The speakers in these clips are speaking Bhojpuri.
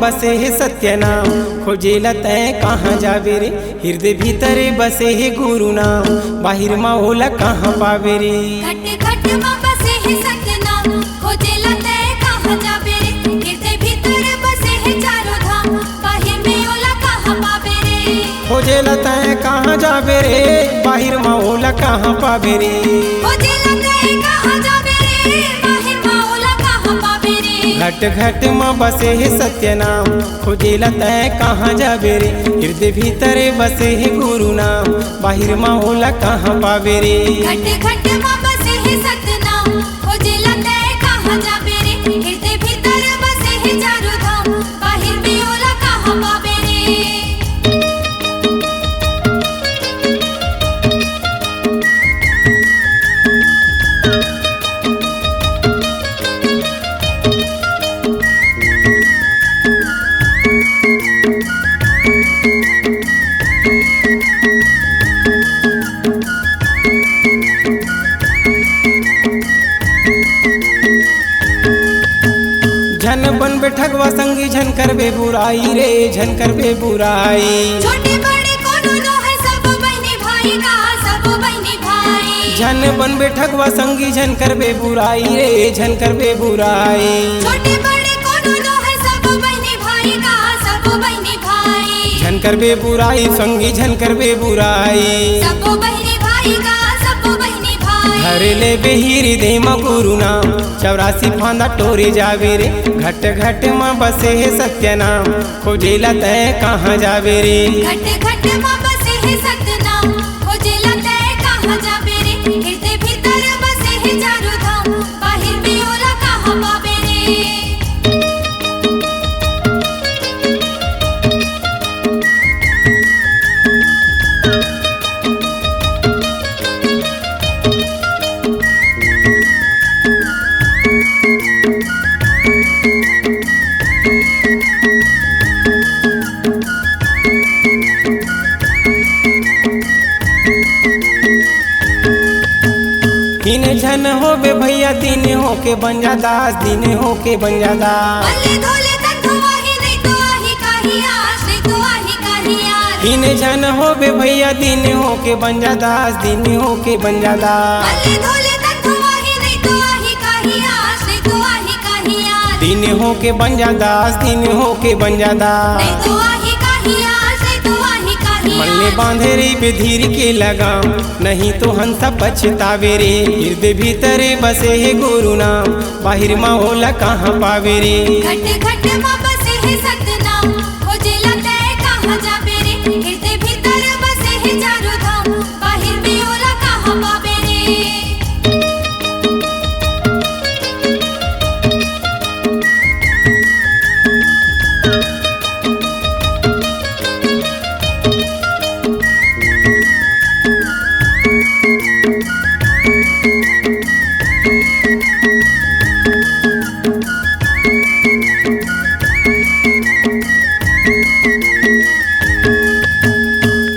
बसे है सत्य नाम, खोजेला तय कहाँ जावे रे। हृदय भीतर बसे है गुरु नाम, बाहिर माँ होला कहाँ पावे रे। घट घट माँ बसे है सत्य नाम, खोजेला तय कहाँ जावे रे। हृदय भीतर बसे है चारों धाम, बाहिर में होला कहाँ पावे रे। खोजेला तय कहाँ जावे रे, बाहिर माँ होला कहाँ पावे रे। खोजेला तय कहाँ जावे रे, बाहिर माँ होला कहाँ पावे रे। घट घट माँ बसे है सत्य नाम, खोजेला तय कहाँ जावे रे। हृदय भीतर बसे है गुरु नाम, बाहिर माँ होला कहाँ पावे रे। घट घट माँ बसे है सत्य नाम, खोजेला तय कहाँ जावे रे। हृदय भीतर बसे है चारों धाम, बाहिर में होला कहाँ पावे रे। झन बन बैठकवा संगी झन करबे बुराई रे, झन करबे बुराई। छोटे बड़े कोनो नो है सब बहनी भाई का, सब बहनी भाई। झन बन बैठकवा संगी झन करबे बुराई रे, झन करबे बुराई। छोटे बड़े कोनो नो है सब बहनी भाई का, सब बहनी भाई। झन करबे बुराई संगी झन करबे बुराई। सब बहनी भाई का, सब बहनी भाई। हरे ले बेहिर दे माँ गुरु नाम, 84 फांदा टोरे जावे रे। घट घट माँ बसे है सत्य नाम, खोजेला तय कहाँ जावे रे। घट घट माँ बसे है सत्य नाम, खोजेला तय कहाँ जावे रे। हृदय भीतर बसे है चारों धाम, बाहिर में होला कहाँ पावे रे। तीन झन हो बे भैया, तीन हो के बन जा दास, तीन हो के बन जा दास। भले धोले तक धोआही नहीं तो आही काही आस, नहीं तो आही काही आस। तीन झन हो बे भैया, तीन हो के बन जा दास, तीन हो के बन जा दास। भले धोले तक धोआही नहीं तो आही काही आस, नहीं तो आही काही आस। तीन हो के बन जा दास, तीन हो के बन जा दास। नहीं तो आही काही आस, नहीं तो आही काही मन ले आस। बांधे रे बेधीर के लगाम, नहीं तो हंसा पछतावे रे। हृदय भीतर बसे है गुरु नाम, बाहिर माँ होला कहाँ पावे रे। घट घट माँ बसे है सत्य नाम, खोजेला तय कहाँ जावे रे। हृदय भीतर बसे है चारों धाम, बाहिर में होला कहाँ पावे रे।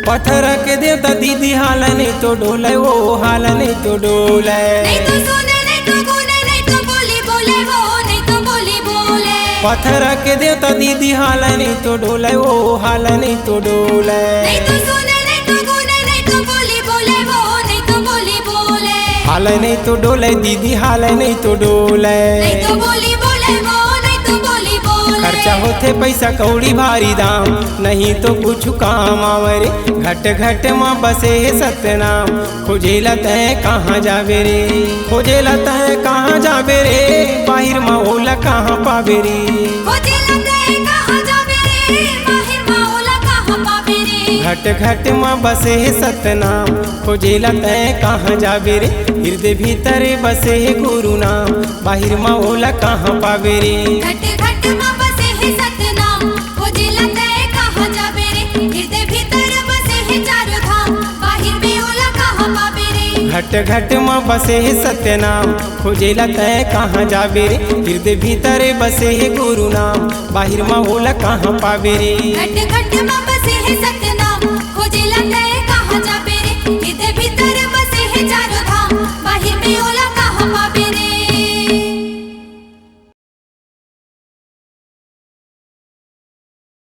पत्थर के देवता दीदी हाल नहीं तो डोले, वो हाल नहीं तो डोले। नहीं तो सुने नहीं तो गुने, नहीं तो बोली बोले वो, नहीं तो बोली बोले। पत्थर के देवता दीदी हाल नहीं तो डोले, वो हाल नहीं तो डोले। नहीं तो सुने नहीं तो गुने, नहीं तो बोली बोले वो, नहीं तो बोली बोले। हाल नहीं तो डोले दीदी, हाल नहीं तो डोले। नहीं तो बोली बोले वो, नहीं तो बोली बोले। खर्चा होते पैसा कौड़ी भारी दाम, नहीं तो कुछ काम आवरे। घट घट माँ बसे है सत्य नाम, खोजेला तय कहाँ जावे रे। खोजेला तय कहाँ जावे रे, बाहिर माँ होला कहाँ पावे रे। खोजेला तय कहाँ जावे रे, बाहिर माँ होला कहाँ पावे रे। घट घट माँ बसे है सत्य नाम, खोजेला तय कहाँ जावे रे। हृदय भीतर बसे है गुरु नाम, बाहिर माँ होला कहाँ पावे रे। घट घट माँ बसे है सत्य नाम, खोजेला तय कहाँ जावे रे। हृदय भीतर बसे है चारों धाम, बाहिर में होला कहाँ पावे रे। घट घट माँ बसे है सत्य नाम, खोजेला तय कहाँ जावे रे। हृदय भीतर बसे है गुरु नाम, बाहिर माँ होला कहाँ पावे रे। घट घट